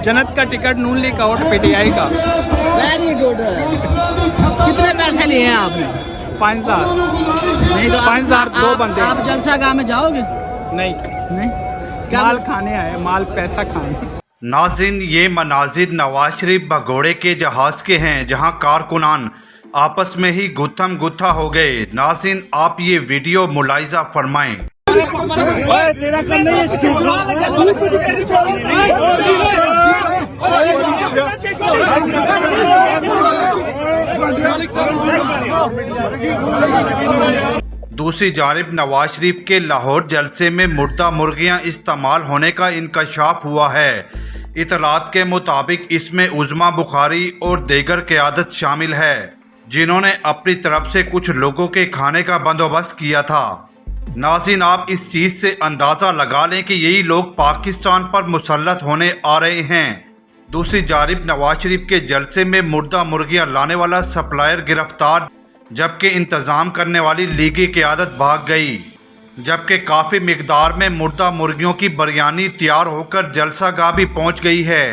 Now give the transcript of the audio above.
जन्नत का टिकट नून लीग का और पीटीआई का। Very good. कितने पैसे लिए हैं आपने? 5,000। नहीं तो 5,000 दो बंदे। आप जलसा गाह में जाओगे? नहीं, नहीं क्या माल खाने आए, माल पैसा खाने। नाज़रीन, ये मनाजिर नवाज शरीफ भगोड़े के जहाज के हैं जहां कारकुनान आपस में ही गुत्थम गुत्था हो गए। नाज़रीन, आप ये वीडियो मुलाहिजा फरमाएं। दूसरी जानिब नवाज शरीफ के लाहौर जलसे में मुर्दा मुर्गियां इस्तेमाल होने का इंकशाफ हुआ है। इतलात के मुताबिक इसमें उज़मा बुखारी और दीगर क़यादत शामिल है, जिन्होंने अपनी तरफ से कुछ लोगों के खाने का बंदोबस्त किया था। नाज़रीन, आप इस चीज़ से अंदाज़ा लगा लें कि यही लोग पाकिस्तान पर मुसल्लत होने आ रहे हैं। दूसरी जानिब नवाज शरीफ के जलसे में मुर्दा मुर्गियां लाने वाला सप्लायर गिरफ्तार, जबकि इंतज़ाम करने वाली लीगी क़यादत भाग गई। जबकि काफ़ी मिकदार में मुर्दा मुर्गियों की बिरयानी तैयार होकर जलसा गाह भी पहुँच गई है।